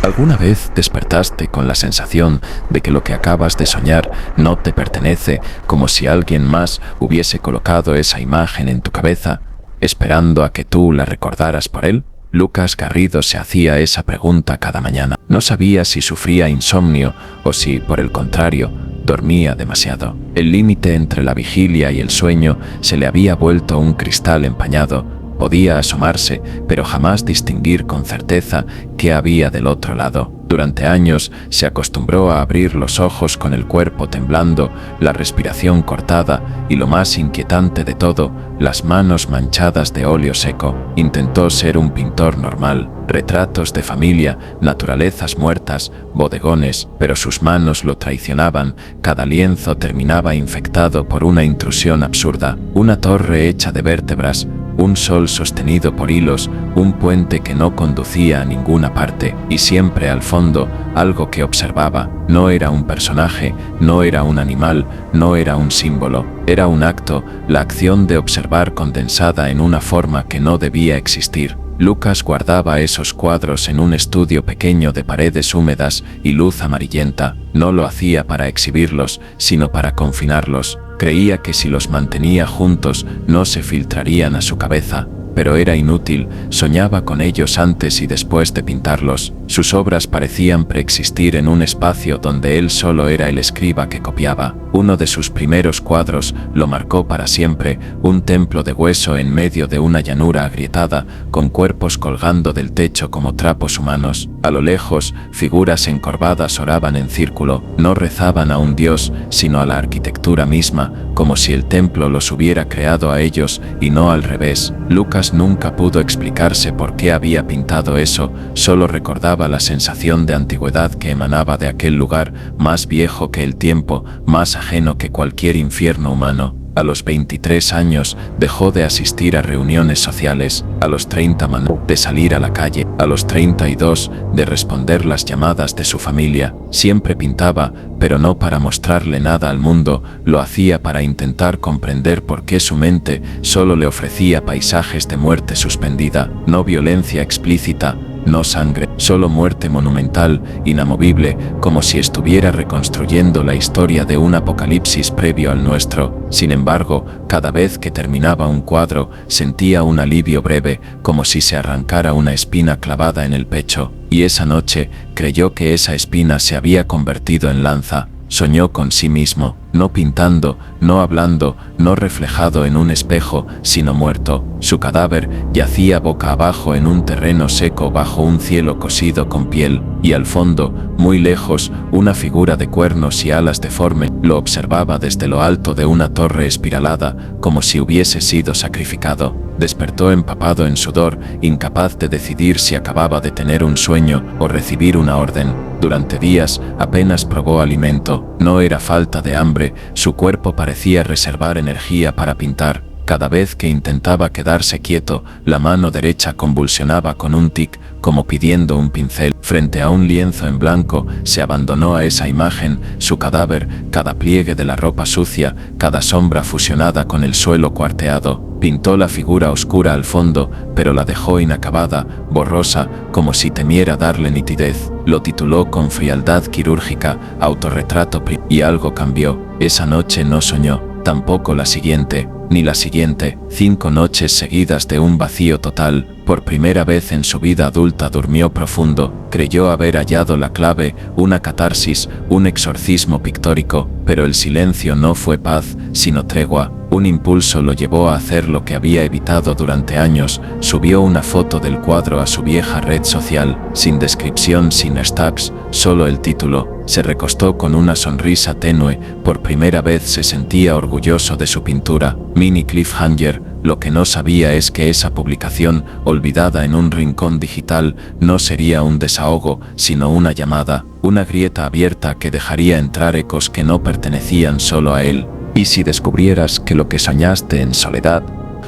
¿Alguna vez despertaste con la sensación de que lo que acabas de soñar no te pertenece, como si alguien más hubiese colocado esa imagen en tu cabeza, esperando a que tú la recordaras por él? Lucas Garrido se hacía esa pregunta cada mañana. No sabía si sufría insomnio o si, por el contrario, dormía demasiado. El límite entre la vigilia y el sueño se le había vuelto un cristal empañado. Podía asomarse, pero jamás distinguir con certeza qué había del otro lado. Durante años se acostumbró a abrir los ojos con el cuerpo temblando, la respiración cortada y, lo más inquietante de todo, las manos manchadas de óleo seco. Intentó ser un pintor normal, retratos de familia, naturalezas muertas, bodegones, pero sus manos lo traicionaban. Cada lienzo terminaba infectado por una intrusión absurda, una torre hecha de vértebras, un sol sostenido por hilos, un puente que no conducía a ninguna parte, y siempre al fondo algo que observaba. No era un personaje, no era un animal, no era un símbolo, era un acto, la acción de observar condensada en una forma que no debía existir. Lucas guardaba esos cuadros en un estudio pequeño de paredes húmedas y luz amarillenta. No lo hacía para exhibirlos, sino para confinarlos. Creía que si los mantenía juntos no se filtrarían a su cabeza, pero era inútil. Soñaba con ellos antes y después de pintarlos. Sus obras parecían preexistir en un espacio donde él solo era el escriba que copiaba. Uno de sus primeros cuadros lo marcó para siempre: un templo de hueso en medio de una llanura agrietada, con cuerpos colgando del techo como trapos humanos. A lo lejos, figuras encorvadas oraban en círculo. No rezaban a un dios, sino a la arquitectura misma, como si el templo los hubiera creado a ellos y no al revés. Lucas nunca pudo explicarse por qué había pintado eso, solo recordaba la sensación de antigüedad que emanaba de aquel lugar, más viejo que el tiempo, más ajeno que cualquier infierno humano. A los 23 años dejó de asistir a reuniones sociales, a los 30 de salir a la calle, a los 32 de responder las llamadas de su familia. Siempre pintaba, pero no para mostrarle nada al mundo, lo hacía para intentar comprender por qué su mente solo le ofrecía paisajes de muerte suspendida, no violencia explícita, no sangre, solo muerte monumental, inamovible, como si estuviera reconstruyendo la historia de un apocalipsis previo al nuestro. Sin embargo, cada vez que terminaba un cuadro, sentía un alivio breve, como si se arrancara una espina clavada en el pecho, y esa noche creyó que esa espina se había convertido en lanza. Soñó con sí mismo, no pintando, no hablando, no reflejado en un espejo, sino muerto. Su cadáver yacía boca abajo en un terreno seco bajo un cielo cosido con piel, y al fondo, muy lejos, una figura de cuernos y alas deforme lo observaba desde lo alto de una torre espiralada, como si hubiese sido sacrificado. Despertó empapado en sudor, incapaz de decidir si acababa de tener un sueño o recibir una orden. Durante días apenas probó alimento. No era falta de hambre, su cuerpo parecía reservar energía para pintar. Cada vez que intentaba quedarse quieto, la mano derecha convulsionaba con un tic, como pidiendo un pincel. Frente a un lienzo en blanco, se abandonó a esa imagen, su cadáver, cada pliegue de la ropa sucia, cada sombra fusionada con el suelo cuarteado. Pintó la figura oscura al fondo, pero la dejó inacabada, borrosa, como si temiera darle nitidez. Lo tituló con frialdad quirúrgica, Autorretrato. Y algo cambió. Esa noche no soñó, tampoco la siguiente, ni la siguiente. 5 noches seguidas de un vacío total. Por primera vez en su vida adulta durmió profundo. Creyó haber hallado la clave, una catarsis, un exorcismo pictórico, pero el silencio no fue paz, sino tregua. Un impulso lo llevó a hacer lo que había evitado durante años. Subió una foto del cuadro a su vieja red social, sin descripción, sin hashtags, solo el título. Se recostó con una sonrisa tenue. Por primera vez se sentía orgulloso de su pintura. Mini cliffhanger. Lo que no sabía es que esa publicación, olvidada en un rincón digital, no sería un desahogo, sino una llamada, una grieta abierta que dejaría entrar ecos que no pertenecían solo a él. ¿Y si descubrieras que lo que soñaste en soledad,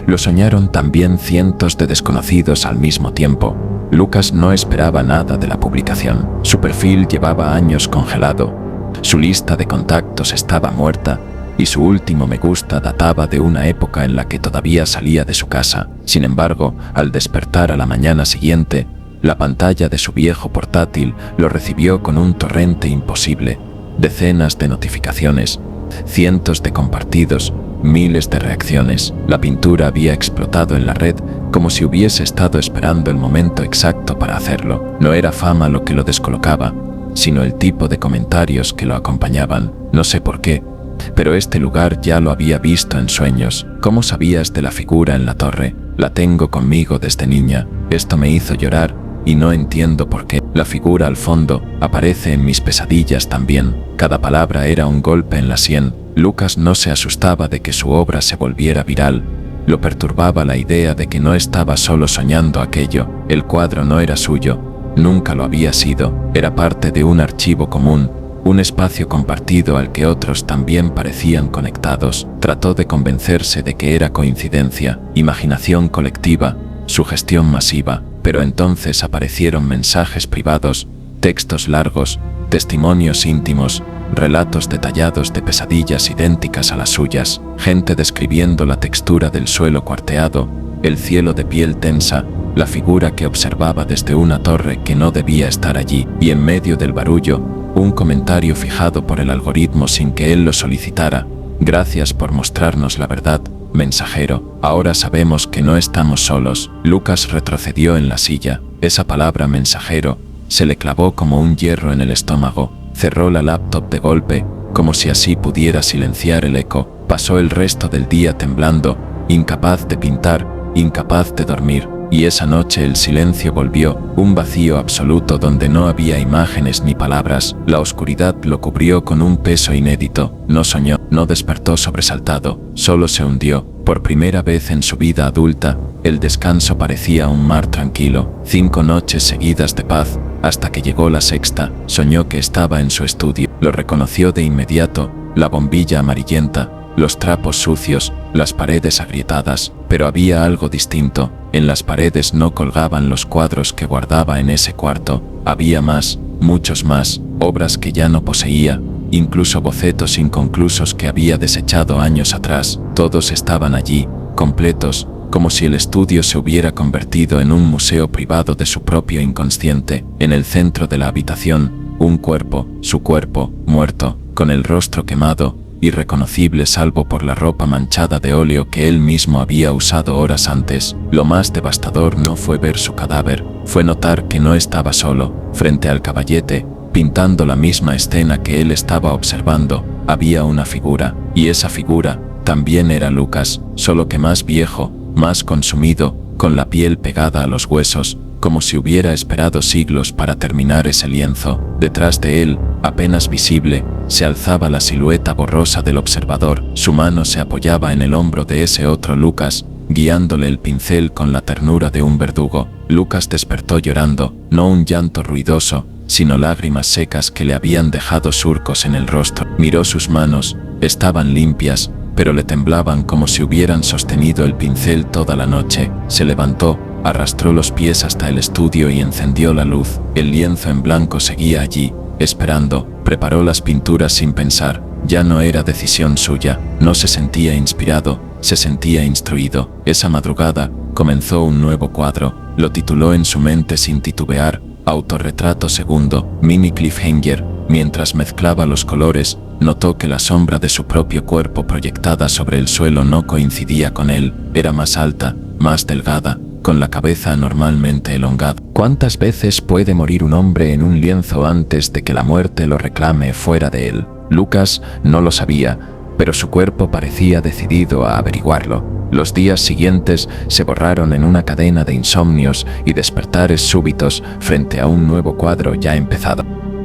lo soñaron también cientos de desconocidos al mismo tiempo? Lucas no esperaba nada de la publicación. Su perfil llevaba años congelado, su lista de contactos estaba muerta, y su último me gusta databa de una época en la que todavía salía de su casa. Sin embargo, al despertar a la mañana siguiente, La pantalla de su viejo portátil lo recibió con un torrente imposible. Decenas de notificaciones, cientos de compartidos, miles de reacciones. La pintura había explotado en la red como si hubiese estado esperando el momento exacto para hacerlo. No era fama lo que lo descolocaba, sino el tipo de comentarios que lo acompañaban. No sé por qué, pero este lugar ya lo había visto en sueños. ¿Cómo sabías de la figura en la torre? La tengo conmigo desde niña. Esto me hizo llorar y no entiendo por qué. La figura al fondo aparece en mis pesadillas también. Cada palabra era un golpe en la sien. Lucas no se asustaba de que su obra se volviera viral. Lo perturbaba la idea de que no estaba solo soñando aquello. El cuadro no era suyo, nunca lo había sido. Era parte de un archivo común, un espacio compartido al que otros también parecían conectados. Trató de convencerse de que era coincidencia, imaginación colectiva, sugestión masiva, pero entonces aparecieron mensajes privados, textos largos, testimonios íntimos, relatos detallados de pesadillas idénticas a las suyas, gente describiendo la textura del suelo cuarteado, el cielo de piel tensa, la figura que observaba desde una torre que no debía estar allí, y en medio del barullo, un comentario fijado por el algoritmo sin que él lo solicitara. Gracias por mostrarnos la verdad, mensajero. Ahora sabemos que no estamos solos. Lucas retrocedió en la silla. Esa palabra mensajero se le clavó como un hierro en el estómago. Cerró la laptop de golpe, como si así pudiera silenciar el eco. Pasó el resto del día temblando, incapaz de pintar, incapaz de dormir. Y esa noche el silencio volvió, un vacío absoluto donde no había imágenes ni palabras. La oscuridad lo cubrió con un peso inédito. No soñó, no despertó sobresaltado, solo se hundió. Por primera vez en su vida adulta, el descanso parecía un mar tranquilo. 5 noches seguidas de paz, hasta que llegó la sexta. Soñó que estaba en su estudio. Lo reconoció de inmediato, la bombilla amarillenta, los trapos sucios, las paredes agrietadas, pero había algo distinto. En las paredes no colgaban los cuadros que guardaba en ese cuarto. Había más, muchos más, obras que ya no poseía, incluso bocetos inconclusos que había desechado años atrás. Todos estaban allí, completos, como si el estudio se hubiera convertido en un museo privado de su propio inconsciente. En el centro de la habitación, un cuerpo, su cuerpo, muerto, con el rostro quemado, irreconocible salvo por la ropa manchada de óleo que él mismo había usado horas antes. Lo más devastador no fue ver su cadáver, fue notar que no estaba solo. Frente al caballete, pintando la misma escena que él estaba observando, había una figura, y esa figura también era Lucas, solo que más viejo, más consumido, con la piel pegada a los huesos, como si hubiera esperado siglos para terminar ese lienzo. Detrás de él, apenas visible, se alzaba la silueta borrosa del observador. Su mano se apoyaba en el hombro de ese otro Lucas, guiándole el pincel con la ternura de un verdugo. Lucas despertó llorando, no un llanto ruidoso, sino lágrimas secas que le habían dejado surcos en el rostro. Miró sus manos, estaban limpias, pero le temblaban como si hubieran sostenido el pincel toda la noche. Se levantó, arrastró los pies hasta el estudio y encendió la luz. El lienzo en blanco seguía allí, esperando. Preparó las pinturas sin pensar. Ya no era decisión suya, no se sentía inspirado, se sentía instruido. Esa madrugada, comenzó un nuevo cuadro. Lo tituló en su mente sin titubear, Autorretrato segundo, mini cliffhanger. Mientras mezclaba los colores, notó que la sombra de su propio cuerpo proyectada sobre el suelo no coincidía con él. Era más alta, más delgada, con la cabeza anormalmente elongada. ¿Cuántas veces puede morir un hombre en un lienzo antes de que la muerte lo reclame fuera de él? Lucas no lo sabía, pero su cuerpo parecía decidido a averiguarlo. Los días siguientes se borraron en una cadena de insomnios y despertares súbitos frente a un nuevo cuadro ya empezado.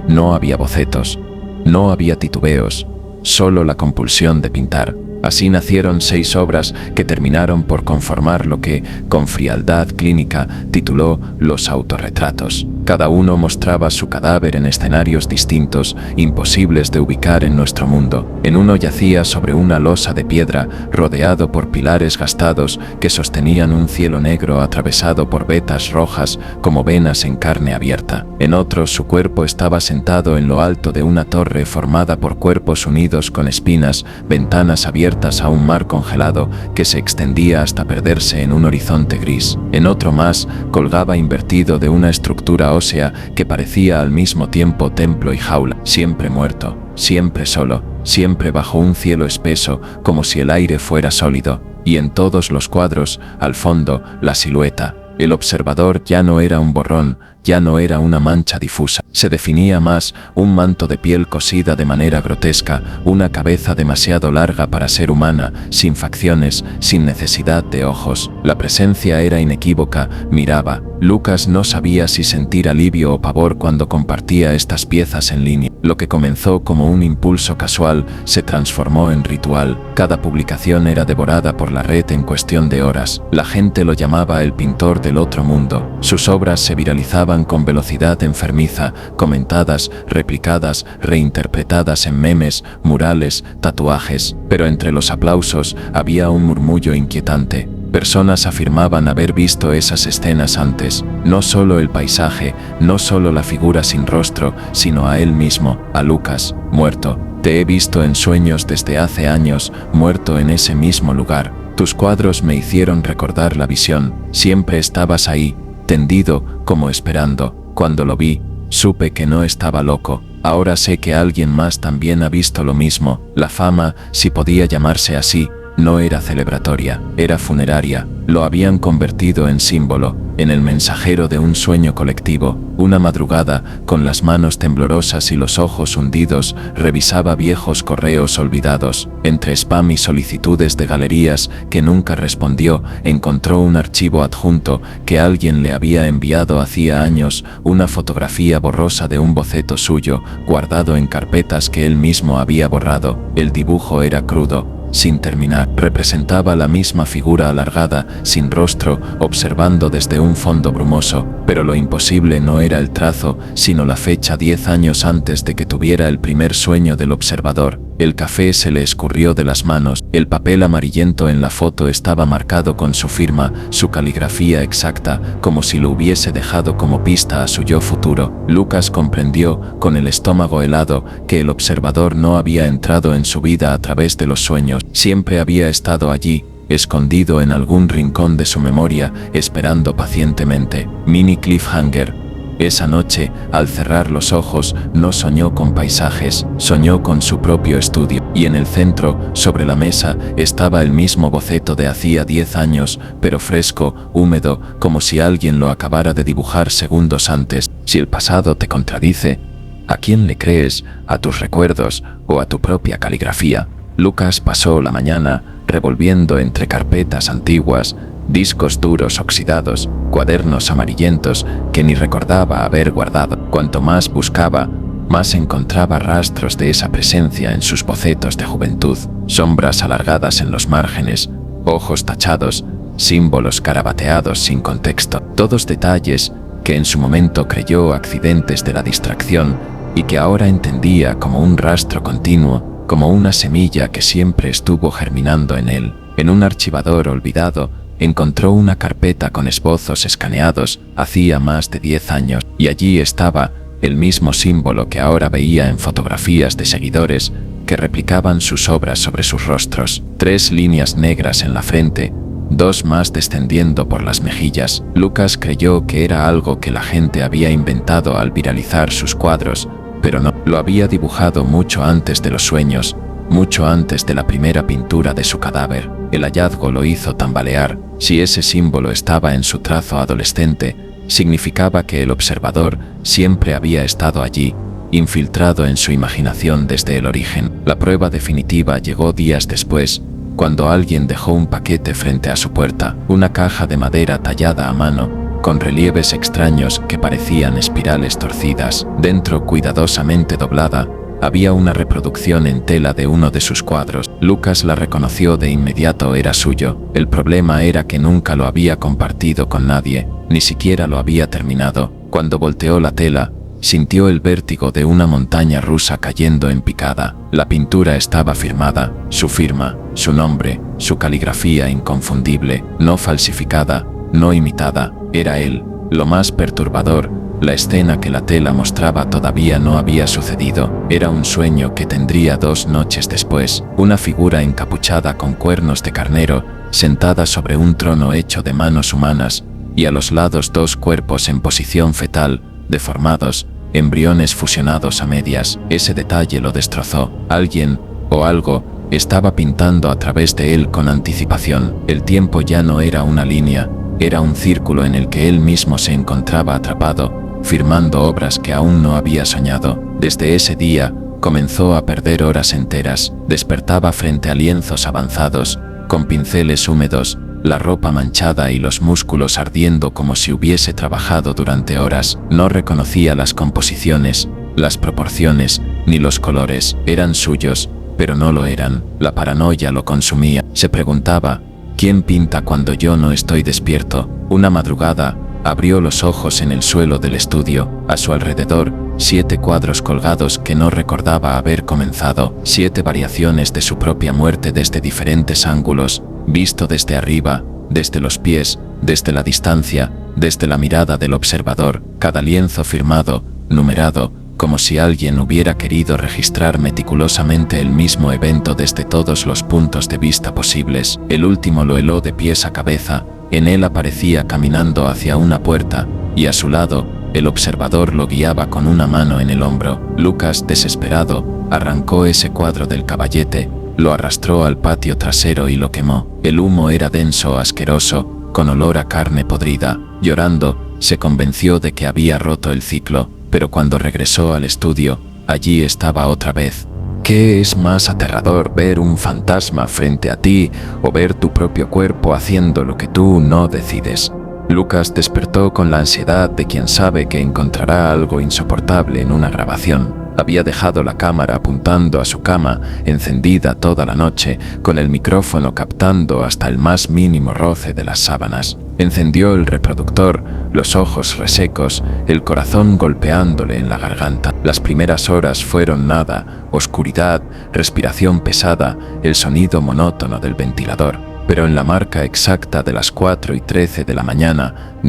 No había bocetos, no había titubeos, solo la compulsión de pintar. Así nacieron 6 obras que terminaron por conformar lo que, con frialdad clínica, tituló Los autorretratos. Cada uno mostraba su cadáver en escenarios distintos, imposibles de ubicar en nuestro mundo. En uno yacía sobre una losa de piedra, rodeado por pilares gastados que sostenían un cielo negro atravesado por vetas rojas como venas en carne abierta. En otro, su cuerpo estaba sentado en lo alto de una torre formada por cuerpos unidos con espinas, ventanas abiertas abiertas a un mar congelado que se extendía hasta perderse en un horizonte gris. En otro más, colgaba invertido de una estructura ósea que parecía al mismo tiempo templo y jaula, siempre muerto, siempre solo, siempre bajo un cielo espeso, como si el aire fuera sólido, y en todos los cuadros, al fondo, la silueta. El observador ya no era un borrón, ya no era una mancha difusa. Se definía más un manto de piel cosida de manera grotesca, una cabeza demasiado larga para ser humana, sin facciones, sin necesidad de ojos. La presencia era inequívoca, miraba. Lucas no sabía si sentir alivio o pavor cuando compartía estas piezas en línea. Lo que comenzó como un impulso casual se transformó en ritual. Cada publicación era devorada por la red en cuestión de horas. La gente lo llamaba el pintor del otro mundo. Sus obras se viralizaban con velocidad enfermiza, comentadas, replicadas, reinterpretadas en memes, murales, tatuajes. Pero entre los aplausos había un murmullo inquietante. Personas afirmaban haber visto esas escenas antes, no solo el paisaje, no solo la figura sin rostro, sino a él mismo, a Lucas, muerto. Te he visto en sueños desde hace años, muerto en ese mismo lugar. Tus cuadros me hicieron recordar la visión, siempre estabas ahí, tendido, como esperando. Cuando lo vi, supe que no estaba loco. Ahora sé que alguien más también ha visto lo mismo. La fama, si podía llamarse así, no era celebratoria, era funeraria. Lo habían convertido en símbolo, en el mensajero de un sueño colectivo. Una madrugada, con las manos temblorosas y los ojos hundidos, revisaba viejos correos olvidados. Entre spam y solicitudes de galerías que nunca respondió, encontró un archivo adjunto que alguien le había enviado hacía años, una fotografía borrosa de un boceto suyo, guardado en carpetas que él mismo había borrado. El dibujo era crudo, sin terminar. Representaba la misma figura alargada, sin rostro, observando desde un fondo brumoso, pero lo imposible no era el trazo, sino la fecha 10 años antes de que tuviera el primer sueño del observador. El café se le escurrió de las manos, el papel amarillento en la foto estaba marcado con su firma, su caligrafía exacta, como si lo hubiese dejado como pista a su yo futuro. Lucas comprendió, con el estómago helado, que el observador no había entrado en su vida a través de los sueños, siempre había estado allí, escondido en algún rincón de su memoria, esperando pacientemente. Mini cliffhanger. Esa noche, al cerrar los ojos, no soñó con paisajes, soñó con su propio estudio. Y en el centro, sobre la mesa, estaba el mismo boceto de hacía 10 años, pero fresco, húmedo, como si alguien lo acabara de dibujar segundos antes. Si el pasado te contradice, ¿a quién le crees? ¿A tus recuerdos o a tu propia caligrafía? Lucas pasó la mañana revolviendo entre carpetas antiguas, discos duros oxidados, cuadernos amarillentos que ni recordaba haber guardado. Cuanto más buscaba, más encontraba rastros de esa presencia en sus bocetos de juventud, sombras alargadas en los márgenes, ojos tachados, símbolos carabateados sin contexto, todos detalles que en su momento creyó accidentes de la distracción y que ahora entendía como un rastro continuo, como una semilla que siempre estuvo germinando en él. En un archivador olvidado, encontró una carpeta con esbozos escaneados hacía más de 10 años, y allí estaba el mismo símbolo que ahora veía en fotografías de seguidores que replicaban sus obras sobre sus rostros. 3 líneas negras en la frente, 2 más descendiendo por las mejillas. Lucas creyó que era algo que la gente había inventado al viralizar sus cuadros, pero no, lo había dibujado mucho antes de los sueños, mucho antes de la primera pintura de su cadáver. El hallazgo lo hizo tambalear. Si ese símbolo estaba en su trazo adolescente, significaba que el observador siempre había estado allí, infiltrado en su imaginación desde el origen. La prueba definitiva llegó días después, cuando alguien dejó un paquete frente a su puerta, una caja de madera tallada a mano, con relieves extraños que parecían espirales torcidas. Dentro, cuidadosamente doblada, había una reproducción en tela de uno de sus cuadros. Lucas la reconoció de inmediato, era suyo. El problema era que nunca lo había compartido con nadie, ni siquiera lo había terminado. Cuando volteó la tela, sintió el vértigo de una montaña rusa cayendo en picada. La pintura estaba firmada, su firma, su nombre, su caligrafía inconfundible, no falsificada, no imitada, era él. Lo más perturbador La escena que la tela mostraba todavía no había sucedido. Era un sueño que tendría 2 noches después. Una figura encapuchada con cuernos de carnero, sentada sobre un trono hecho de manos humanas, y a los lados 2 cuerpos en posición fetal, deformados, embriones fusionados a medias. Ese detalle lo destrozó. Alguien, o algo, estaba pintando a través de él con anticipación. El tiempo ya no era una línea, era un círculo en el que él mismo se encontraba atrapado, firmando obras que aún no había soñado. Desde ese día, comenzó a perder horas enteras. Despertaba frente a lienzos avanzados, con pinceles húmedos, la ropa manchada y los músculos ardiendo como si hubiese trabajado durante horas. No reconocía las composiciones, las proporciones, ni los colores. Eran suyos, pero no lo eran. La paranoia lo consumía. Se preguntaba, ¿quién pinta cuando yo no estoy despierto? Una madrugada, abrió los ojos en el suelo del estudio. A su alrededor, 7 cuadros colgados que no recordaba haber comenzado. 7 variaciones de su propia muerte desde diferentes ángulos, visto desde arriba, desde los pies, desde la distancia, desde la mirada del observador. Cada lienzo firmado, numerado, como si alguien hubiera querido registrar meticulosamente el mismo evento desde todos los puntos de vista posibles. El último lo heló de pies a cabeza. En él aparecía caminando hacia una puerta, y a su lado, el observador lo guiaba con una mano en el hombro. Lucas, desesperado, arrancó ese cuadro del caballete, lo arrastró al patio trasero y lo quemó. El humo era denso, asqueroso, con olor a carne podrida. Llorando, se convenció de que había roto el ciclo, pero cuando regresó al estudio, allí estaba otra vez. ¿Qué es más aterrador, ver un fantasma frente a ti o ver tu propio cuerpo haciendo lo que tú no decides? Lucas despertó con la ansiedad de quien sabe que encontrará algo insoportable en una grabación. Había dejado la cámara apuntando a su cama, encendida toda la noche, con el micrófono captando hasta el más mínimo roce de las sábanas. Encendió el reproductor, los ojos resecos, el corazón golpeándole en la garganta. Las primeras horas fueron nada, oscuridad, respiración pesada, el sonido monótono del ventilador. Pero en la marca exacta de las 4:13 de la mañana,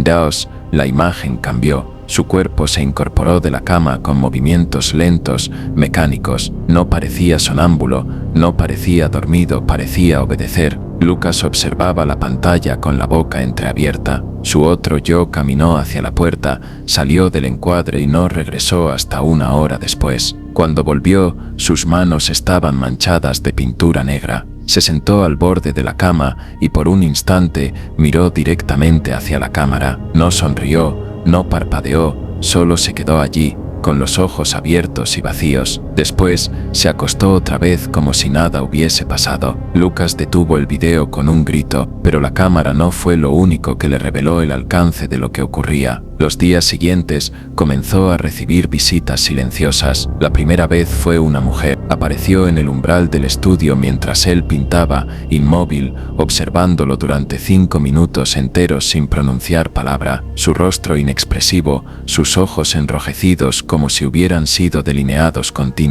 la imagen cambió. Su cuerpo se incorporó de la cama con movimientos lentos, mecánicos. No parecía sonámbulo, no parecía dormido, parecía obedecer. Lucas observaba la pantalla con la boca entreabierta. Su otro yo caminó hacia la puerta, salió del encuadre y no regresó hasta 1 hora después. Cuando volvió, sus manos estaban manchadas de pintura negra. Se sentó al borde de la cama y por un instante miró directamente hacia la cámara. No sonrió, no parpadeó, solo se quedó allí, con los ojos abiertos y vacíos. Después, se acostó otra vez como si nada hubiese pasado. Lucas detuvo el video con un grito, pero la cámara no fue lo único que le reveló el alcance de lo que ocurría. Los días siguientes, comenzó a recibir visitas silenciosas. La primera vez fue una mujer. Apareció en el umbral del estudio mientras él pintaba, inmóvil, observándolo durante 5 minutos enteros sin pronunciar palabra. Su rostro inexpresivo, sus ojos enrojecidos como si hubieran sido delineados con tinta.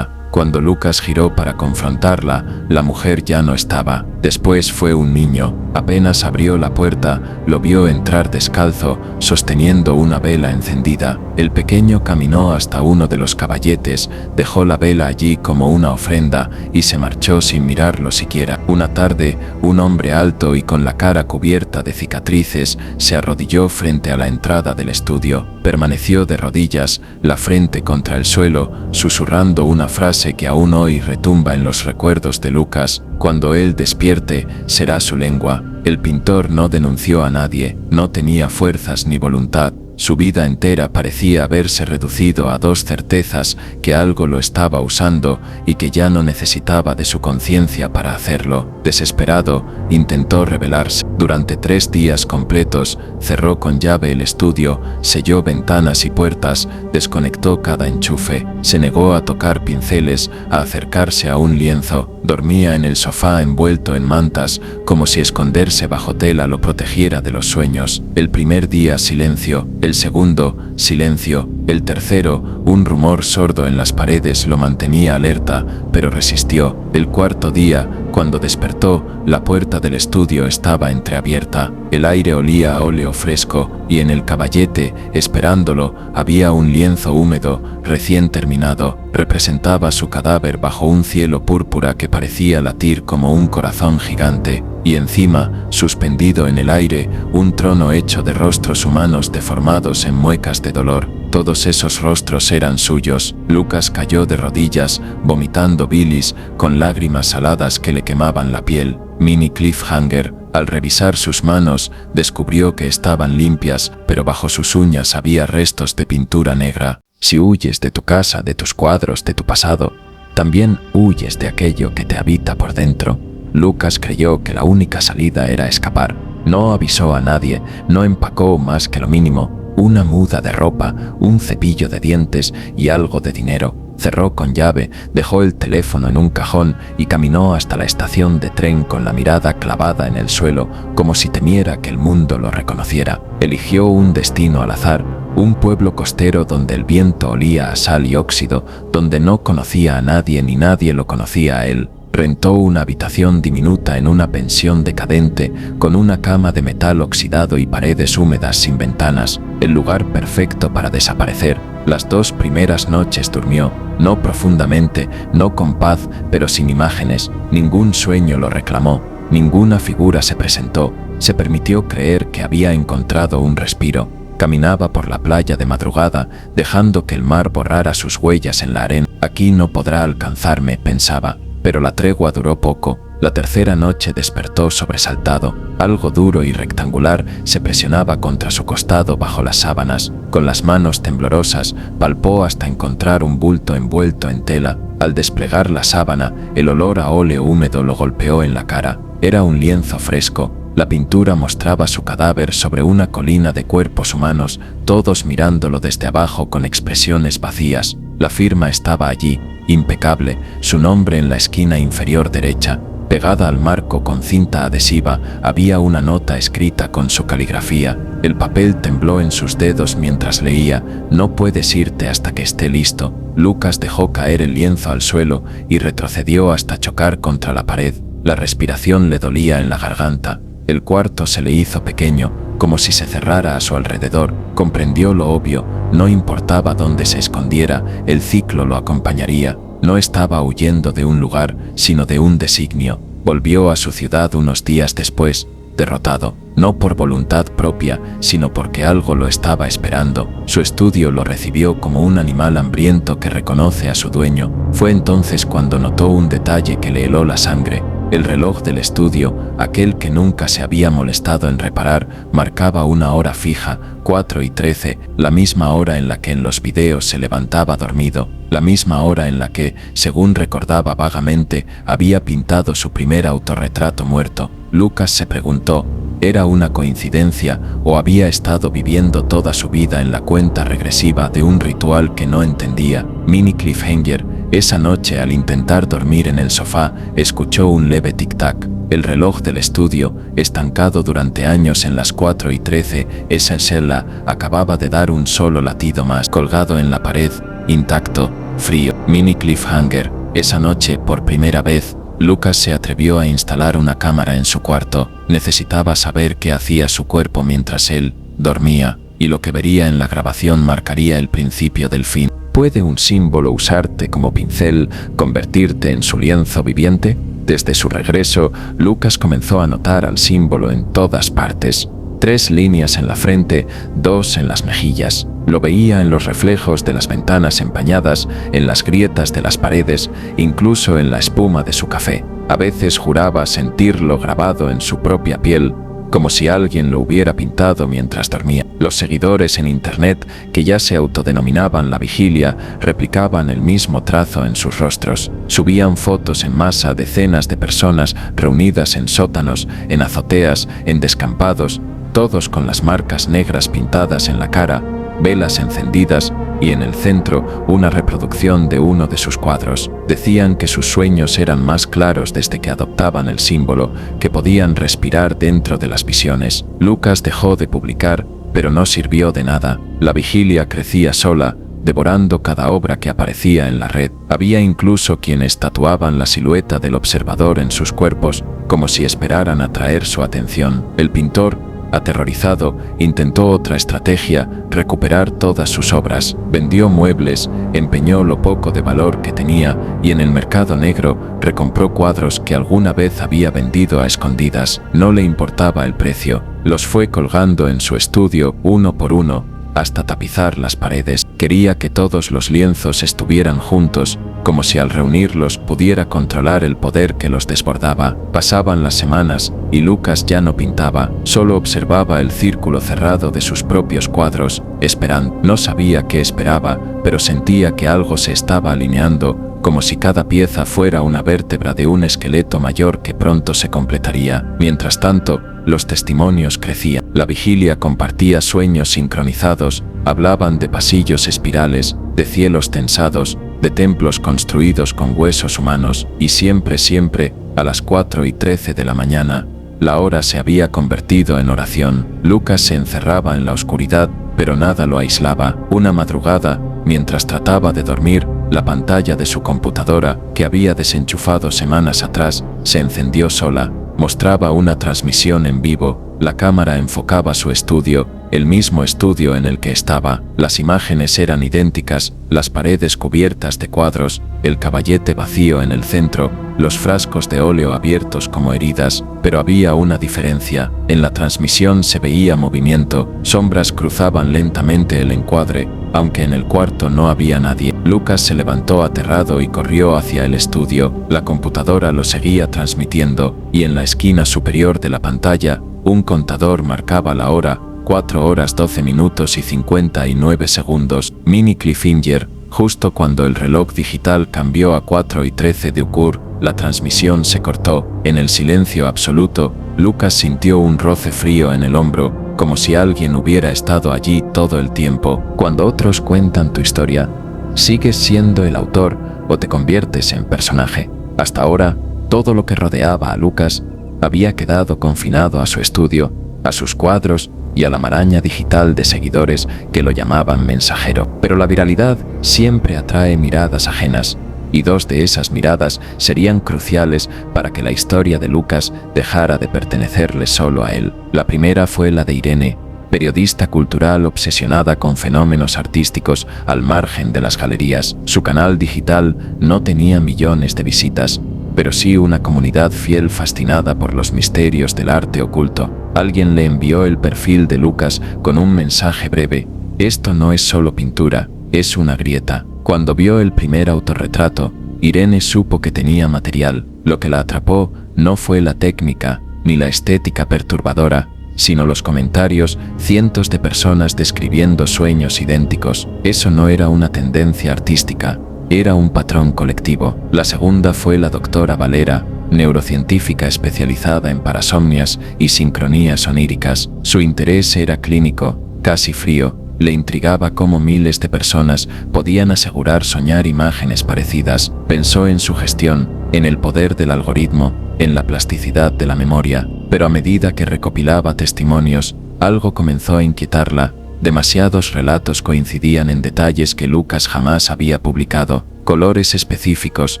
Cuando Lucas giró para confrontarla, la mujer ya no estaba. Después fue un niño. Apenas abrió la puerta, lo vio entrar descalzo, sosteniendo una vela encendida. El pequeño caminó hasta uno de los caballetes, dejó la vela allí como una ofrenda y se marchó sin mirarlo siquiera. Una tarde, un hombre alto y con la cara cubierta de cicatrices se arrodilló frente a la entrada del estudio. Permaneció de rodillas, la frente contra el suelo, susurrando una frase que aún hoy retumba en los recuerdos de Lucas: cuando él despierte, será su lengua. El pintor no denunció a nadie, no tenía fuerzas ni voluntad. Su vida entera parecía haberse reducido a 2 certezas: que algo lo estaba usando y que ya no necesitaba de su conciencia para hacerlo. Desesperado, intentó rebelarse. Durante 3 días completos, cerró con llave el estudio, selló ventanas y puertas, desconectó cada enchufe, se negó a tocar pinceles, a acercarse a un lienzo. Dormía en el sofá envuelto en mantas, como si esconderse bajo tela lo protegiera de los sueños. El primer día, silencio. El segundo, silencio. El tercero, un rumor sordo en las paredes, lo mantenía alerta, pero resistió. El cuarto día, cuando despertó, la puerta del estudio estaba entreabierta. El aire olía a óleo fresco y en el caballete, esperándolo, había un lienzo húmedo, recién terminado. Representaba su cadáver bajo un cielo púrpura que parecía latir como un corazón gigante, y encima, suspendido en el aire, un trono hecho de rostros humanos deformados en muecas de dolor. Todos esos rostros eran suyos. Lucas cayó de rodillas, vomitando bilis, con lágrimas saladas que le quemaban la piel. Minnie Cliffhanger, al revisar sus manos, descubrió que estaban limpias, pero bajo sus uñas había restos de pintura negra. Si huyes de tu casa, de tus cuadros, de tu pasado, también huyes de aquello que te habita por dentro. Lucas creyó que la única salida era escapar. No avisó a nadie, no empacó más que lo mínimo: una muda de ropa, un cepillo de dientes y algo de dinero. Cerró con llave, dejó el teléfono en un cajón y caminó hasta la estación de tren con la mirada clavada en el suelo, como si temiera que el mundo lo reconociera. Eligió un destino al azar, un pueblo costero donde el viento olía a sal y óxido, donde no conocía a nadie ni nadie lo conocía a él. Rentó una habitación diminuta en una pensión decadente, con una cama de metal oxidado y paredes húmedas sin ventanas, el lugar perfecto para desaparecer. Las 2 primeras noches durmió, no profundamente, no con paz, pero sin imágenes. Ningún sueño lo reclamó, ninguna figura se presentó. Se permitió creer que había encontrado un respiro. Caminaba por la playa de madrugada, dejando que el mar borrara sus huellas en la arena. Aquí no podrá alcanzarme, pensaba. Pero la tregua duró poco. La tercera noche despertó sobresaltado. Algo duro y rectangular se presionaba contra su costado bajo las sábanas. Con las manos temblorosas, palpó hasta encontrar un bulto envuelto en tela. Al desplegar la sábana, el olor a óleo húmedo lo golpeó en la cara. Era un lienzo fresco. La pintura mostraba su cadáver sobre una colina de cuerpos humanos, todos mirándolo desde abajo con expresiones vacías. La firma estaba allí, impecable, su nombre en la esquina inferior derecha. Pegada al marco con cinta adhesiva, había una nota escrita con su caligrafía. El papel tembló en sus dedos mientras leía: «No puedes irte hasta que esté listo». Lucas dejó caer el lienzo al suelo y retrocedió hasta chocar contra la pared. La respiración le dolía en la garganta. El cuarto se le hizo pequeño, como si se cerrara a su alrededor. Comprendió lo obvio: no importaba dónde se escondiera, el ciclo lo acompañaría. No estaba huyendo de un lugar, sino de un designio. Volvió a su ciudad unos días después, derrotado, no por voluntad propia, sino porque algo lo estaba esperando. Su estudio lo recibió como un animal hambriento que reconoce a su dueño. Fue entonces cuando notó un detalle que le heló la sangre. El reloj del estudio, aquel que nunca se había molestado en reparar, marcaba una hora fija, 4:13, la misma hora en la que en los videos se levantaba dormido, la misma hora en la que, según recordaba vagamente, había pintado su primer autorretrato muerto. Lucas se preguntó: ¿era una coincidencia o había estado viviendo toda su vida en la cuenta regresiva de un ritual que no entendía? Minnie Cliffhanger, esa noche al intentar dormir en el sofá, escuchó un leve tic-tac. El reloj del estudio, estancado durante años en las 4:13, esa cella acababa de dar un solo latido más. Colgado en la pared, intacto, frío. Minnie Cliffhanger, esa noche, por primera vez, Lucas se atrevió a instalar una cámara en su cuarto. Necesitaba saber qué hacía su cuerpo mientras él dormía, y lo que vería en la grabación marcaría el principio del fin. ¿Puede un símbolo usarte como pincel, convertirte en su lienzo viviente? Desde su regreso, Lucas comenzó a notar al símbolo en todas partes. 3 líneas en la frente, 2 en las mejillas. Lo veía en los reflejos de las ventanas empañadas, en las grietas de las paredes, incluso en la espuma de su café. A veces juraba sentirlo grabado en su propia piel, como si alguien lo hubiera pintado mientras dormía. Los seguidores en internet, que ya se autodenominaban La Vigilia, replicaban el mismo trazo en sus rostros. Subían fotos en masa, decenas de personas reunidas en sótanos, en azoteas, en descampados, todos con las marcas negras pintadas en la cara, velas encendidas y en el centro una reproducción de uno de sus cuadros. Decían que sus sueños eran más claros desde que adoptaban el símbolo, que podían respirar dentro de las visiones. Lucas dejó de publicar, pero no sirvió de nada. La vigilia crecía sola, devorando cada obra que aparecía en la red. Había incluso quienes tatuaban la silueta del observador en sus cuerpos, como si esperaran atraer su atención. El pintor, aterrorizado, intentó otra estrategia: recuperar todas sus obras. Vendió muebles, empeñó lo poco de valor que tenía y en el mercado negro recompró cuadros que alguna vez había vendido a escondidas. No le importaba el precio, los fue colgando en su estudio uno por uno, hasta tapizar las paredes. Quería que todos los lienzos estuvieran juntos, como si al reunirlos pudiera controlar el poder que los desbordaba. Pasaban las semanas y Lucas ya no pintaba, solo observaba el círculo cerrado de sus propios cuadros, esperando. No sabía qué esperaba, pero sentía que algo se estaba alineando, como si cada pieza fuera una vértebra de un esqueleto mayor que pronto se completaría. Mientras tanto, los testimonios crecían. La vigilia compartía sueños sincronizados, hablaban de pasillos espirales, de cielos tensados, de templos construidos con huesos humanos, y siempre, a las 4:13 de la mañana, la hora se había convertido en oración. Lucas se encerraba en la oscuridad, pero nada lo aislaba. Una madrugada, mientras trataba de dormir, la pantalla de su computadora, que había desenchufado semanas atrás, se encendió sola. Mostraba una transmisión en vivo. La cámara enfocaba su estudio, el mismo estudio en el que estaba. Las imágenes eran idénticas, las paredes cubiertas de cuadros, el caballete vacío en el centro, los frascos de óleo abiertos como heridas, pero había una diferencia. En la transmisión se veía movimiento, sombras cruzaban lentamente el encuadre, aunque en el cuarto no había nadie. Lucas se levantó aterrado y corrió hacia el estudio. La computadora lo seguía transmitiendo, y en la esquina superior de la pantalla, un contador marcaba la hora: 4 horas 12 minutos y 59 segundos. Mini cliffhanger: justo cuando el reloj digital cambió a 4:13 de UCUR, la transmisión se cortó. En el silencio absoluto, Lucas sintió un roce frío en el hombro, como si alguien hubiera estado allí todo el tiempo. Cuando otros cuentan tu historia, ¿sigues siendo el autor o te conviertes en personaje? Hasta ahora, todo lo que rodeaba a Lucas había quedado confinado a su estudio, a sus cuadros y a la maraña digital de seguidores que lo llamaban mensajero. Pero la viralidad siempre atrae miradas ajenas, y 2 de esas miradas serían cruciales para que la historia de Lucas dejara de pertenecerle solo a él. La primera fue la de Irene, periodista cultural obsesionada con fenómenos artísticos al margen de las galerías. Su canal digital no tenía millones de visitas, pero sí una comunidad fiel fascinada por los misterios del arte oculto. Alguien le envió el perfil de Lucas con un mensaje breve: esto no es solo pintura, es una grieta. Cuando vio el primer autorretrato, Irene supo que tenía material. Lo que la atrapó no fue la técnica ni la estética perturbadora, sino los comentarios: cientos de personas describiendo sueños idénticos. Eso no era una tendencia artística, era un patrón colectivo. La segunda fue la doctora Valera, neurocientífica especializada en parasomnias y sincronías oníricas. Su interés era clínico, casi frío. Le intrigaba cómo miles de personas podían asegurar soñar imágenes parecidas. Pensó en su gestión, en el poder del algoritmo, en la plasticidad de la memoria. Pero a medida que recopilaba testimonios, algo comenzó a inquietarla. Demasiados relatos coincidían en detalles que Lucas jamás había publicado: colores específicos,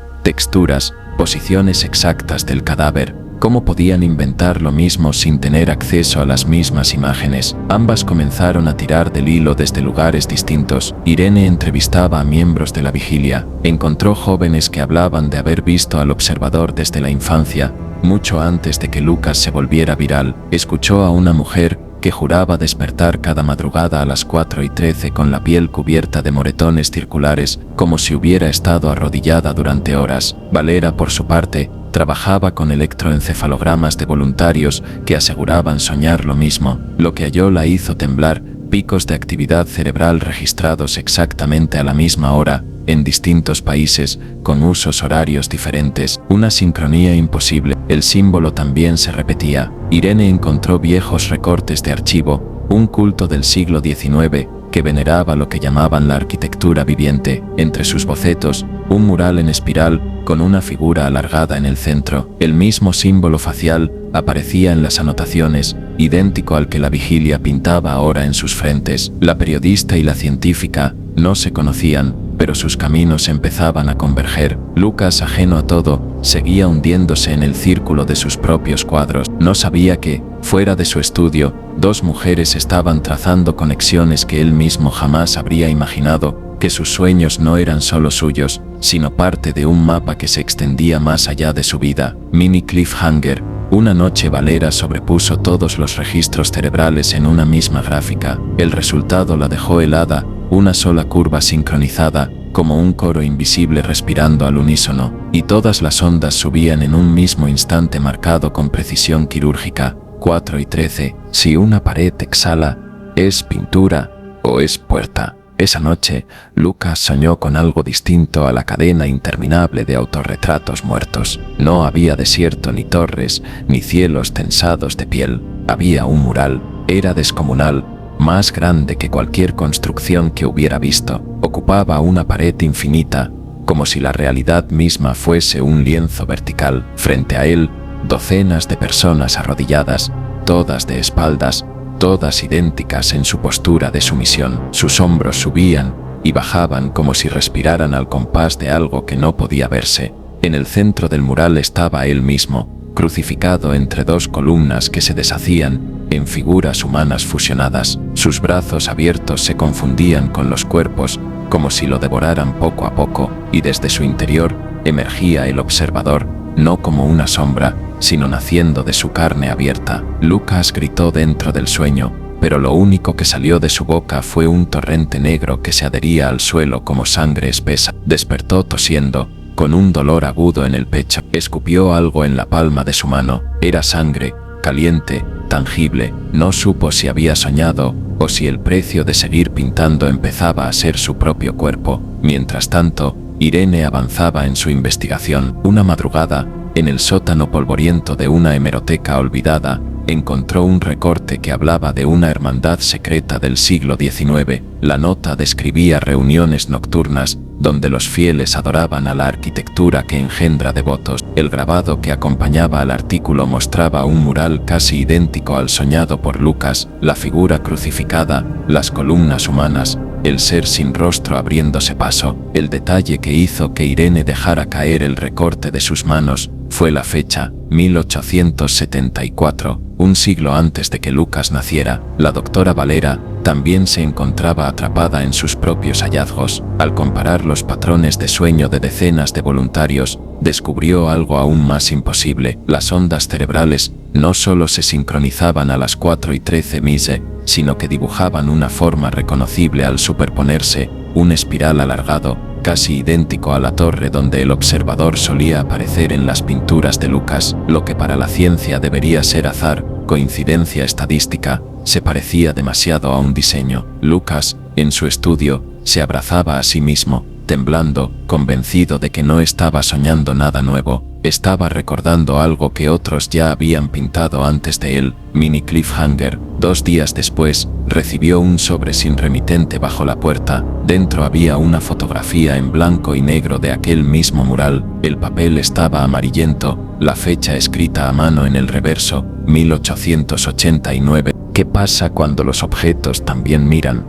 texturas, posiciones exactas del cadáver. ¿Cómo podían inventar lo mismo sin tener acceso a las mismas imágenes? Ambas comenzaron a tirar del hilo desde lugares distintos. Irene entrevistaba a miembros de la vigilia. Encontró jóvenes que hablaban de haber visto al observador desde la infancia, mucho antes de que Lucas se volviera viral. Escuchó a una mujer que juraba despertar cada madrugada a las 4:13 con la piel cubierta de moretones circulares, como si hubiera estado arrodillada durante horas. Valera, por su parte, trabajaba con electroencefalogramas de voluntarios que aseguraban soñar lo mismo. Lo que halló la hizo temblar: picos de actividad cerebral registrados exactamente a la misma hora, en distintos países, con usos horarios diferentes. Una sincronía imposible. El símbolo también se repetía. Irene encontró viejos recortes de archivo, un culto del siglo XIX que veneraba lo que llamaban la arquitectura viviente. Entre sus bocetos, un mural en espiral con una figura alargada en el centro. El mismo símbolo facial aparecía en las anotaciones: idéntico al que la vigilia pintaba ahora en sus frentes. La periodista y la científica no se conocían, pero sus caminos empezaban a converger. Lucas, ajeno a todo, seguía hundiéndose en el círculo de sus propios cuadros. No sabía que, fuera de su estudio, dos mujeres estaban trazando conexiones que él mismo jamás habría imaginado, que sus sueños no eran solo suyos, sino parte de un mapa que se extendía más allá de su vida. Mini cliffhanger. Una noche Valera sobrepuso todos los registros cerebrales en una misma gráfica. El resultado la dejó helada, una sola curva sincronizada, como un coro invisible respirando al unísono, y todas las ondas subían en un mismo instante marcado con precisión quirúrgica. 4 y 13. Si una pared exhala, ¿es pintura o es puerta? Esa noche, Lucas soñó con algo distinto a la cadena interminable de autorretratos muertos. No había desierto ni torres, ni cielos tensados de piel. Había un mural. Era descomunal, más grande que cualquier construcción que hubiera visto. Ocupaba una pared infinita, como si la realidad misma fuese un lienzo vertical. Frente a él, docenas de personas arrodilladas, todas de espaldas, todas idénticas en su postura de sumisión. Sus hombros subían y bajaban como si respiraran al compás de algo que no podía verse. En el centro del mural estaba él mismo, crucificado entre dos columnas que se deshacían en figuras humanas fusionadas. Sus brazos abiertos se confundían con los cuerpos, como si lo devoraran poco a poco, y desde su interior emergía el observador, no como una sombra, sino naciendo de su carne abierta. Lucas gritó dentro del sueño, pero lo único que salió de su boca fue un torrente negro que se adhería al suelo como sangre espesa. Despertó tosiendo, con un dolor agudo en el pecho. Escupió algo en la palma de su mano. Era sangre, caliente, tangible. No supo si había soñado o si el precio de seguir pintando empezaba a ser su propio cuerpo. Mientras tanto, Irene avanzaba en su investigación. Una madrugada, en el sótano polvoriento de una hemeroteca olvidada, encontró un recorte que hablaba de una hermandad secreta del siglo XIX. La nota describía reuniones nocturnas, donde los fieles adoraban a la arquitectura que engendra devotos. El grabado que acompañaba al artículo mostraba un mural casi idéntico al soñado por Lucas, la figura crucificada, las columnas humanas, el ser sin rostro abriéndose paso. El detalle que hizo que Irene dejara caer el recorte de sus manos fue la fecha, 1874, un siglo antes de que Lucas naciera. La doctora Valera también se encontraba atrapada en sus propios hallazgos. Al comparar los patrones de sueño de decenas de voluntarios, descubrió algo aún más imposible. Las ondas cerebrales no solo se sincronizaban a las 4 y 13 mise, sino que dibujaban una forma reconocible al superponerse, un espiral alargado, casi idéntico a la torre donde el observador solía aparecer en las pinturas de Lucas. Lo que para la ciencia debería ser azar, coincidencia estadística, se parecía demasiado a un diseño. Lucas, en su estudio, se abrazaba a sí mismo, temblando, convencido de que no estaba soñando nada nuevo, estaba recordando algo que otros ya habían pintado antes de él. Mini cliffhanger. 2 días después, recibió un sobre sin remitente bajo la puerta. Dentro había una fotografía en blanco y negro de aquel mismo mural. El papel estaba amarillento, la fecha escrita a mano en el reverso, 1889. ¿Qué pasa cuando los objetos también miran?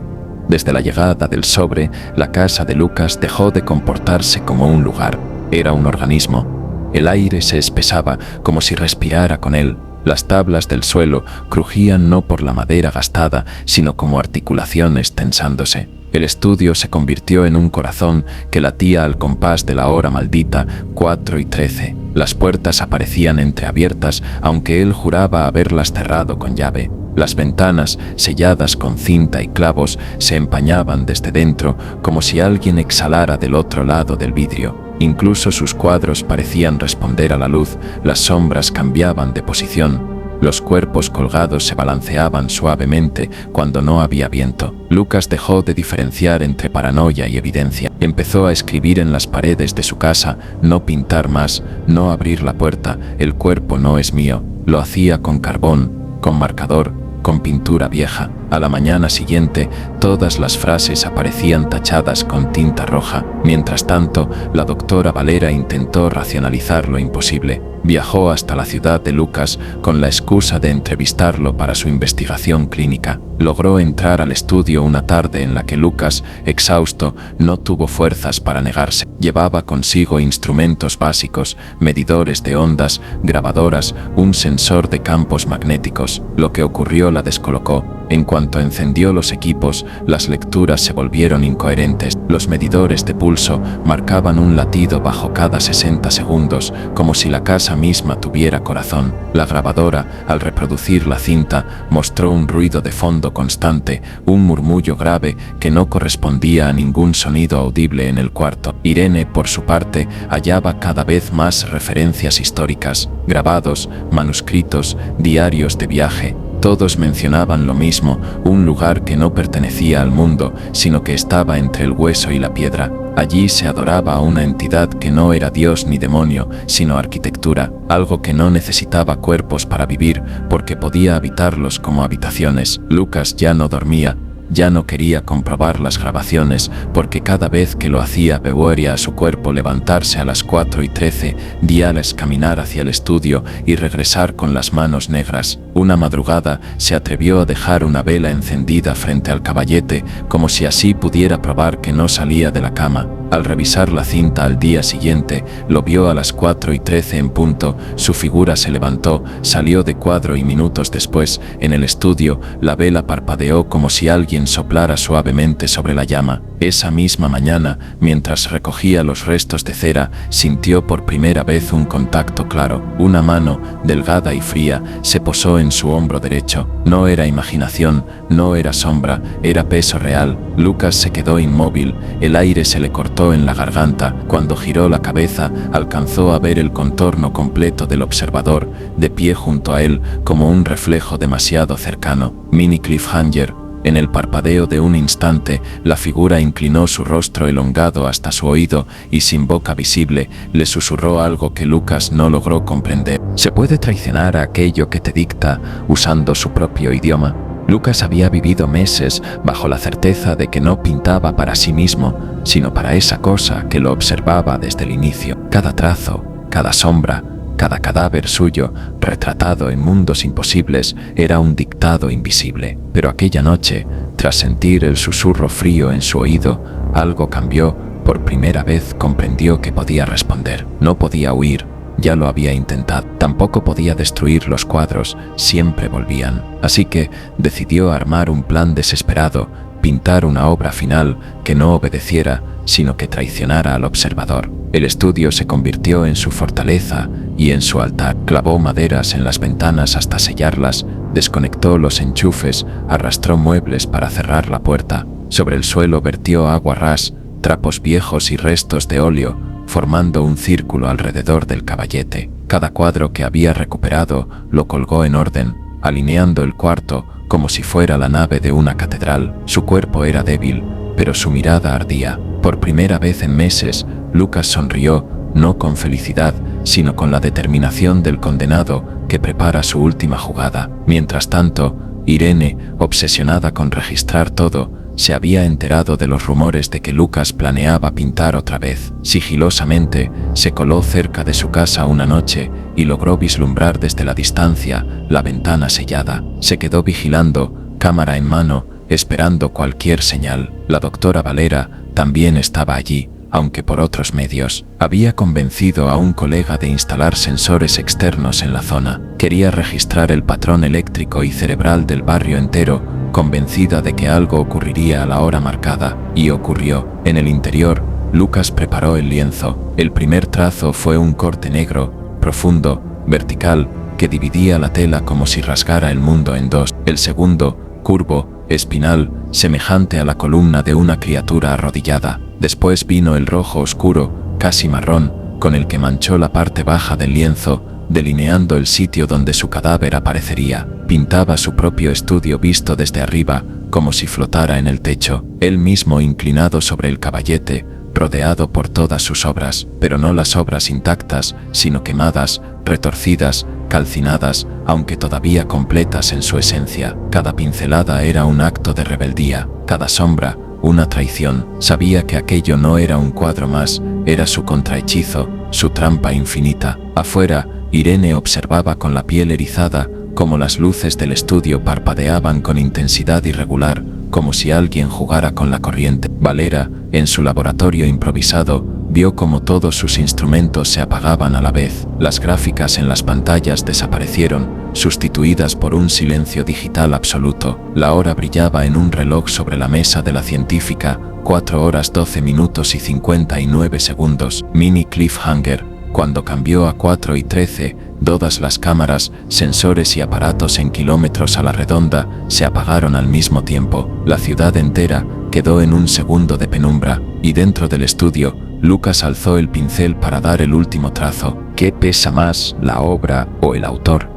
Desde la llegada del sobre, la casa de Lucas dejó de comportarse como un lugar. Era un organismo. El aire se espesaba como si respirara con él. Las tablas del suelo crujían no por la madera gastada, sino como articulaciones tensándose. El estudio se convirtió en un corazón que latía al compás de la hora maldita, 4 y 13. Las puertas aparecían entreabiertas, aunque él juraba haberlas cerrado con llave. Las ventanas, selladas con cinta y clavos, se empañaban desde dentro, como si alguien exhalara del otro lado del vidrio. Incluso sus cuadros parecían responder a la luz, las sombras cambiaban de posición. Los cuerpos colgados se balanceaban suavemente cuando no había viento. Lucas dejó de diferenciar entre paranoia y evidencia. Empezó a escribir en las paredes de su casa: no pintar más, no abrir la puerta, el cuerpo no es mío. Lo hacía con carbón, con marcador, con pintura vieja. A la mañana siguiente, todas las frases aparecían tachadas con tinta roja. Mientras tanto, la doctora Valera intentó racionalizar lo imposible. Viajó hasta la ciudad de Lucas con la excusa de entrevistarlo para su investigación clínica. Logró entrar al estudio una tarde en la que Lucas, exhausto, no tuvo fuerzas para negarse. Llevaba consigo instrumentos básicos, medidores de ondas, grabadoras, un sensor de campos magnéticos. Lo que ocurrió la descolocó. En cuanto encendió los equipos, las lecturas se volvieron incoherentes. Los medidores de pulso marcaban un latido bajo cada 60 segundos, como si la casa misma tuviera corazón. La grabadora, al reproducir la cinta, mostró un ruido de fondo constante, un murmullo grave que no correspondía a ningún sonido audible en el cuarto. Irene, por su parte, hallaba cada vez más referencias históricas, grabados, manuscritos, diarios de viaje. Todos mencionaban lo mismo, un lugar que no pertenecía al mundo, sino que estaba entre el hueso y la piedra. Allí se adoraba a una entidad que no era Dios ni demonio, sino arquitectura, algo que no necesitaba cuerpos para vivir, porque podía habitarlos como habitaciones. Lucas ya no dormía. Ya no quería comprobar las grabaciones, porque cada vez que lo hacía veía a su cuerpo levantarse a las 4:13, diales caminar hacia el estudio y regresar con las manos negras. Una madrugada se atrevió a dejar una vela encendida frente al caballete, como si así pudiera probar que no salía de la cama. Al revisar la cinta al día siguiente, lo vio a las 4:13 en punto, su figura se levantó, salió de cuadro y minutos después, en el estudio, la vela parpadeó como si alguien soplara suavemente sobre la llama. Esa misma mañana, mientras recogía los restos de cera, sintió por primera vez un contacto claro. Una mano, delgada y fría, se posó en su hombro derecho. No era imaginación, no era sombra, era peso real. Lucas se quedó inmóvil, el aire se le cortó en la garganta. Cuando giró la cabeza, alcanzó a ver el contorno completo del observador, de pie junto a él, como un reflejo demasiado cercano. Mini Cliffhanger. En el parpadeo de un instante, la figura inclinó su rostro elongado hasta su oído y sin boca visible, le susurró algo que Lucas no logró comprender. ¿Se puede traicionar a aquello que te dicta usando su propio idioma? Lucas había vivido meses bajo la certeza de que no pintaba para sí mismo, sino para esa cosa que lo observaba desde el inicio. Cada trazo, cada sombra, cada cadáver suyo, retratado en mundos imposibles, era un dictado invisible. Pero aquella noche, tras sentir el susurro frío en su oído, algo cambió. Por primera vez comprendió que podía responder. No podía huir, ya lo había intentado. Tampoco podía destruir los cuadros, siempre volvían. Así que decidió armar un plan desesperado, pintar una obra final que no obedeciera, sino que traicionara al observador. El estudio se convirtió en su fortaleza y en su altar. Clavó maderas en las ventanas hasta sellarlas, desconectó los enchufes, arrastró muebles para cerrar la puerta. Sobre el suelo vertió agua ras, trapos viejos y restos de óleo, formando un círculo alrededor del caballete. Cada cuadro que había recuperado lo colgó en orden, alineando el cuarto como si fuera la nave de una catedral. Su cuerpo era débil, pero su mirada ardía. Por primera vez en meses, Lucas sonrió, no con felicidad, sino con la determinación del condenado que prepara su última jugada. Mientras tanto, Irene, obsesionada con registrar todo, se había enterado de los rumores de que Lucas planeaba pintar otra vez. Sigilosamente, se coló cerca de su casa una noche y logró vislumbrar desde la distancia la ventana sellada. Se quedó vigilando, cámara en mano, esperando cualquier señal. La doctora Valera también estaba allí, aunque por otros medios. Había convencido a un colega de instalar sensores externos en la zona. Quería registrar el patrón eléctrico y cerebral del barrio entero, convencida de que algo ocurriría a la hora marcada, y ocurrió. En el interior, Lucas preparó el lienzo. El primer trazo fue un corte negro, profundo, vertical, que dividía la tela como si rasgara el mundo en dos. El segundo, curvo, espinal, semejante a la columna de una criatura arrodillada. Después vino el rojo oscuro, casi marrón, con el que manchó la parte baja del lienzo, delineando el sitio donde su cadáver aparecería. Pintaba su propio estudio visto desde arriba, como si flotara en el techo. Él mismo inclinado sobre el caballete, rodeado por todas sus obras, pero no las obras intactas, sino quemadas, retorcidas, calcinadas, aunque todavía completas en su esencia. Cada pincelada era un acto de rebeldía, cada sombra, una traición. Sabía que aquello no era un cuadro más, era su contrahechizo, su trampa infinita. Afuera, Irene observaba con la piel erizada cómo las luces del estudio parpadeaban con intensidad irregular, como si alguien jugara con la corriente. Valera, en su laboratorio improvisado, vio cómo todos sus instrumentos se apagaban a la vez. Las gráficas en las pantallas desaparecieron, sustituidas por un silencio digital absoluto. La hora brillaba en un reloj sobre la mesa de la científica, 4 horas 12 minutos y 59 segundos. Mini cliffhanger. Cuando cambió a 4 y 13, todas las cámaras, sensores y aparatos en kilómetros a la redonda se apagaron al mismo tiempo. La ciudad entera quedó en un segundo de penumbra, y dentro del estudio, Lucas alzó el pincel para dar el último trazo. ¿Qué pesa más, la obra o el autor?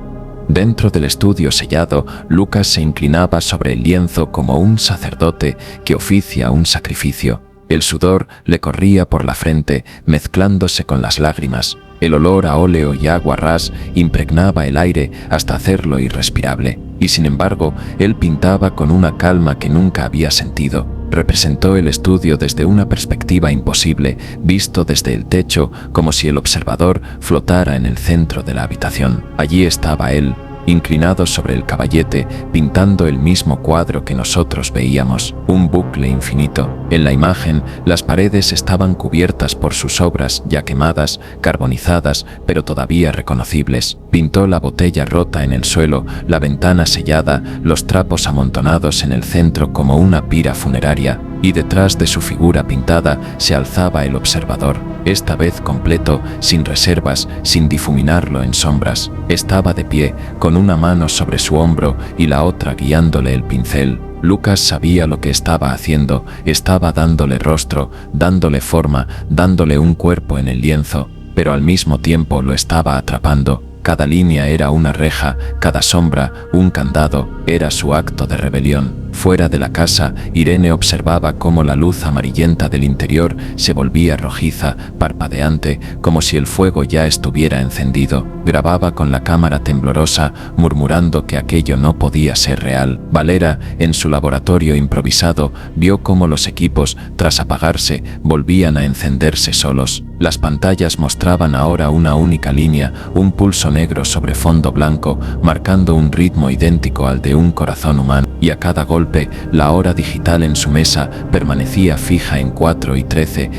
Dentro del estudio sellado, Lucas se inclinaba sobre el lienzo como un sacerdote que oficia un sacrificio. El sudor le corría por la frente, mezclándose con las lágrimas. El olor a óleo y agua ras impregnaba el aire hasta hacerlo irrespirable. Y sin embargo, él pintaba con una calma que nunca había sentido. Representó el estudio desde una perspectiva imposible, visto desde el techo, como si el observador flotara en el centro de la habitación. Allí estaba él, inclinado sobre el caballete, pintando el mismo cuadro que nosotros veíamos, un bucle infinito. En la imagen, las paredes estaban cubiertas por sus obras ya quemadas, carbonizadas, pero todavía reconocibles. Pintó la botella rota en el suelo, la ventana sellada, los trapos amontonados en el centro como una pira funeraria, y detrás de su figura pintada se alzaba el observador, esta vez completo, sin reservas, sin difuminarlo en sombras. Estaba de pie, con una mano sobre su hombro y la otra guiándole el pincel. Lucas sabía lo que estaba haciendo, estaba dándole rostro, dándole forma, dándole un cuerpo en el lienzo, pero al mismo tiempo lo estaba atrapando. Cada línea era una reja, cada sombra, un candado, era su acto de rebelión. Fuera de la casa, Irene observaba cómo la luz amarillenta del interior se volvía rojiza, parpadeante, como si el fuego ya estuviera encendido. Grababa con la cámara temblorosa, murmurando que aquello no podía ser real. Valera, en su laboratorio improvisado, vio cómo los equipos, tras apagarse, volvían a encenderse solos. Las pantallas mostraban ahora una única línea, un pulso negro sobre fondo blanco, marcando un ritmo idéntico al de un corazón humano, y a cada golpe, la hora digital en su mesa permanecía fija en 4 y 13,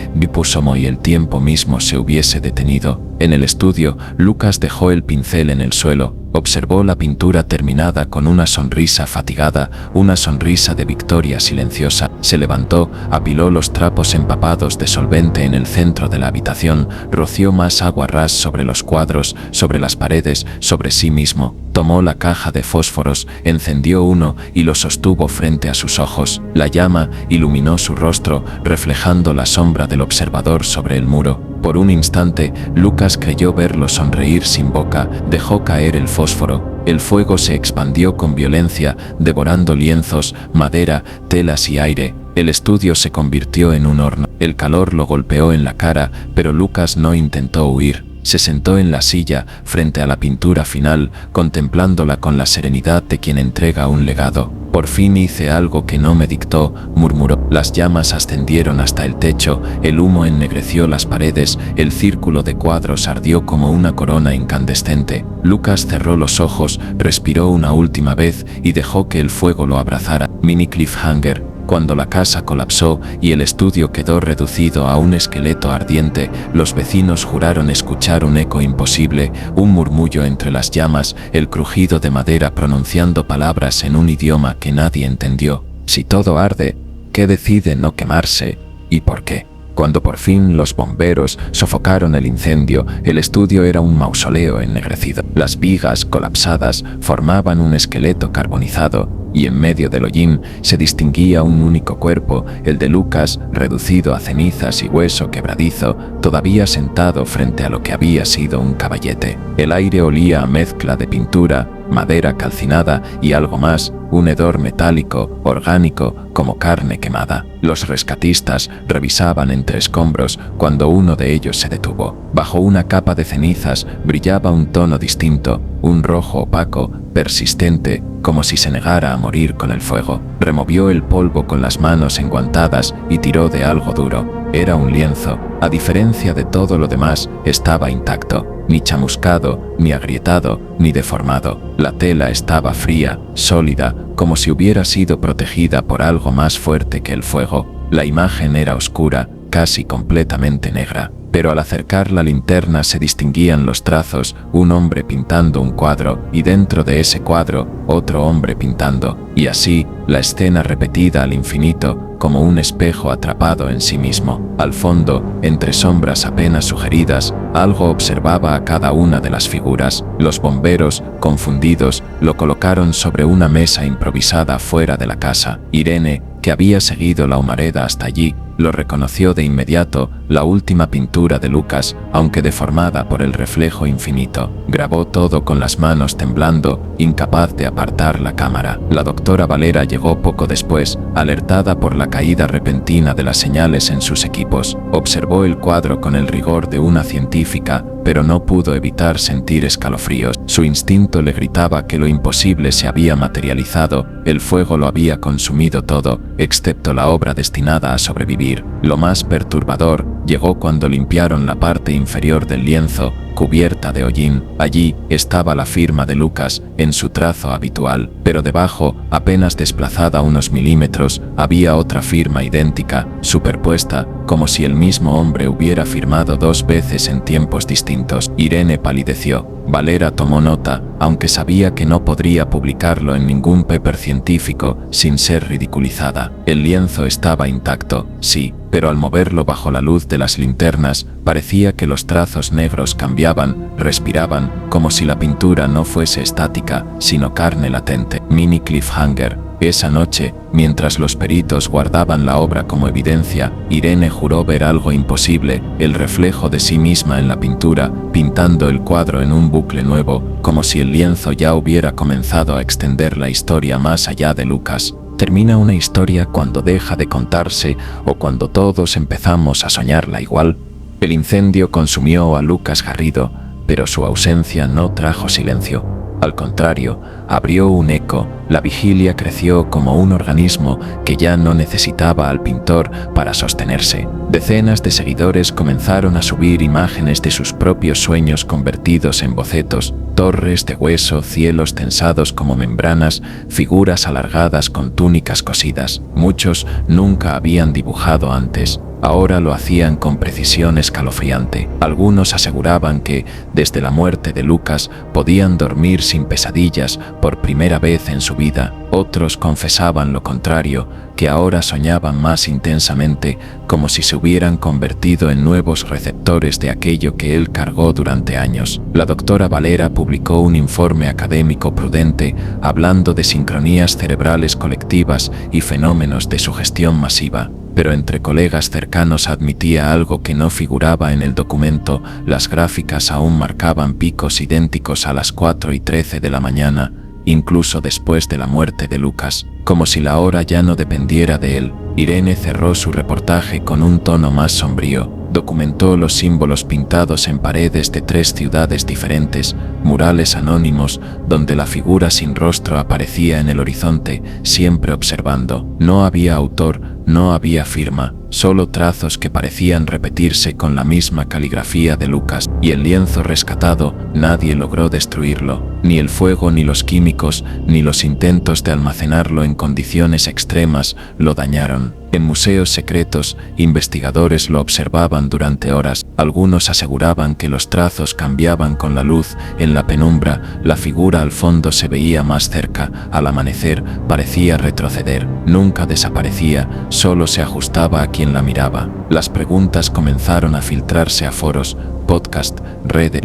como y el tiempo mismo se hubiese detenido. En el estudio, Lucas dejó el pincel en el suelo, observó la pintura terminada con una sonrisa fatigada, una sonrisa de victoria silenciosa. Se levantó, apiló los trapos empapados de solvente en el centro de la habitación, roció más agua ras sobre los cuadros, sobre las paredes, sobre sí mismo. Tomó la caja de fósforos, encendió uno y lo sostuvo frente a sus ojos. La llama iluminó su rostro, reflejando la sombra del observador sobre el muro. Por un instante, Lucas creyó verlo sonreír sin boca, dejó caer el fósforo. El fuego se expandió con violencia, devorando lienzos, madera, telas y aire. El estudio se convirtió en un horno. El calor lo golpeó en la cara, pero Lucas no intentó huir. Se sentó en la silla, frente a la pintura final, contemplándola con la serenidad de quien entrega un legado. «Por fin hice algo que no me dictó», murmuró. Las llamas ascendieron hasta el techo, el humo ennegreció las paredes, el círculo de cuadros ardió como una corona incandescente. Lucas cerró los ojos, respiró una última vez y dejó que el fuego lo abrazara. Mini cliffhanger. Cuando la casa colapsó y el estudio quedó reducido a un esqueleto ardiente, los vecinos juraron escuchar un eco imposible, un murmullo entre las llamas, el crujido de madera pronunciando palabras en un idioma que nadie entendió. Si todo arde, ¿qué decide no quemarse? ¿Y por qué? Cuando por fin los bomberos sofocaron el incendio, el estudio era un mausoleo ennegrecido. Las vigas colapsadas formaban un esqueleto carbonizado, y en medio del hollín se distinguía un único cuerpo, el de Lucas, reducido a cenizas y hueso quebradizo, todavía sentado frente a lo que había sido un caballete. El aire olía a mezcla de pintura, madera calcinada y algo más, un hedor metálico, orgánico, como carne quemada. Los rescatistas revisaban entre escombros cuando uno de ellos se detuvo. Bajo una capa de cenizas brillaba un tono distinto, un rojo opaco, persistente, como si se negara a morir con el fuego. Removió el polvo con las manos enguantadas y tiró de algo duro. Era un lienzo. A diferencia de todo lo demás, estaba intacto. Ni chamuscado, ni agrietado, ni deformado. La tela estaba fría, sólida, como si hubiera sido protegida por algo más fuerte que el fuego. La imagen era oscura, casi completamente negra, pero al acercar la linterna se distinguían los trazos, un hombre pintando un cuadro, y dentro de ese cuadro, otro hombre pintando, y así, la escena repetida al infinito, como un espejo atrapado en sí mismo. Al fondo, entre sombras apenas sugeridas, algo observaba a cada una de las figuras. Los bomberos, confundidos, lo colocaron sobre una mesa improvisada fuera de la casa. Irene, que había seguido la humareda hasta allí, lo reconoció de inmediato, la última pintura de Lucas, aunque deformada por el reflejo infinito. Grabó todo con las manos temblando, incapaz de apartar la cámara. La doctora Valera llegó poco después, alertada por la caída repentina de las señales en sus equipos. Observó el cuadro con el rigor de una científica, pero no pudo evitar sentir escalofríos. Su instinto le gritaba que lo imposible se había materializado, el fuego lo había consumido todo, excepto la obra destinada a sobrevivir. Lo más perturbador llegó cuando limpiaron la parte inferior del lienzo, cubierta de hollín. Allí estaba la firma de Lucas, en su trazo habitual, pero debajo, apenas desplazada unos milímetros, había otra firma idéntica, superpuesta, como si el mismo hombre hubiera firmado dos veces en tiempos distintos. Irene palideció. Valera tomó nota, aunque sabía que no podría publicarlo en ningún paper científico sin ser ridiculizada. El lienzo estaba intacto, sí, pero al moverlo bajo la luz de las linternas, parecía que los trazos negros cambiaban, respiraban, como si la pintura no fuese estática, sino carne latente. Mini cliffhanger. Esa noche, mientras los peritos guardaban la obra como evidencia, Irene juró ver algo imposible, el reflejo de sí misma en la pintura, pintando el cuadro en un bucle nuevo, como si el lienzo ya hubiera comenzado a extender la historia más allá de Lucas. Termina una historia cuando deja de contarse o cuando todos empezamos a soñarla igual. El incendio consumió a Lucas Garrido, pero su ausencia no trajo silencio. Al contrario, abrió un eco. La vigilia creció como un organismo que ya no necesitaba al pintor para sostenerse. Decenas de seguidores comenzaron a subir imágenes de sus propios sueños convertidos en bocetos, torres de hueso, cielos tensados como membranas, figuras alargadas con túnicas cosidas. Muchos nunca habían dibujado antes. Ahora lo hacían con precisión escalofriante. Algunos aseguraban que, desde la muerte de Lucas, podían dormir sin pesadillas por primera vez en su vida. Otros confesaban lo contrario, que ahora soñaban más intensamente, como si se hubieran convertido en nuevos receptores de aquello que él cargó durante años. La doctora Valera publicó un informe académico prudente, hablando de sincronías cerebrales colectivas y fenómenos de sugestión masiva. Pero entre colegas cercanos admitía algo que no figuraba en el documento: las gráficas aún marcaban picos idénticos a las 4:13 de la mañana, incluso después de la muerte de Lucas, como si la hora ya no dependiera de él. Irene cerró su reportaje con un tono más sombrío. Documentó los símbolos pintados en paredes de 3 ciudades diferentes, murales anónimos, donde la figura sin rostro aparecía en el horizonte, siempre observando. No había autor, no había firma, solo trazos que parecían repetirse con la misma caligrafía de Lucas. Y el lienzo rescatado, nadie logró destruirlo. Ni el fuego, ni los químicos, ni los intentos de almacenarlo en condiciones extremas lo dañaron. En museos secretos, investigadores lo observaban durante horas. Algunos aseguraban que los trazos cambiaban con la luz. En la penumbra, la figura al fondo se veía más cerca. Al amanecer, parecía retroceder. Nunca desaparecía, solo se ajustaba a quien la miraba. Las preguntas comenzaron a filtrarse a foros, podcast, redes.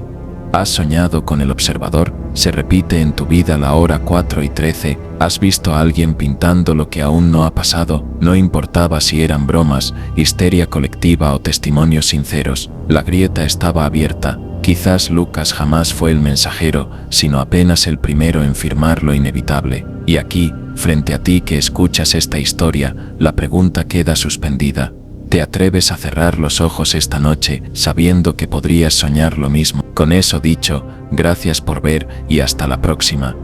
¿Has soñado con el observador? ¿Se repite en tu vida la hora 4:13? ¿Has visto a alguien pintando lo que aún no ha pasado? No importaba si eran bromas, histeria colectiva o testimonios sinceros. La grieta estaba abierta. Quizás Lucas jamás fue el mensajero, sino apenas el primero en firmar lo inevitable. Y aquí, frente a ti que escuchas esta historia, la pregunta queda suspendida. ¿Te atreves a cerrar los ojos esta noche sabiendo que podrías soñar lo mismo? Con eso dicho, gracias por ver y hasta la próxima.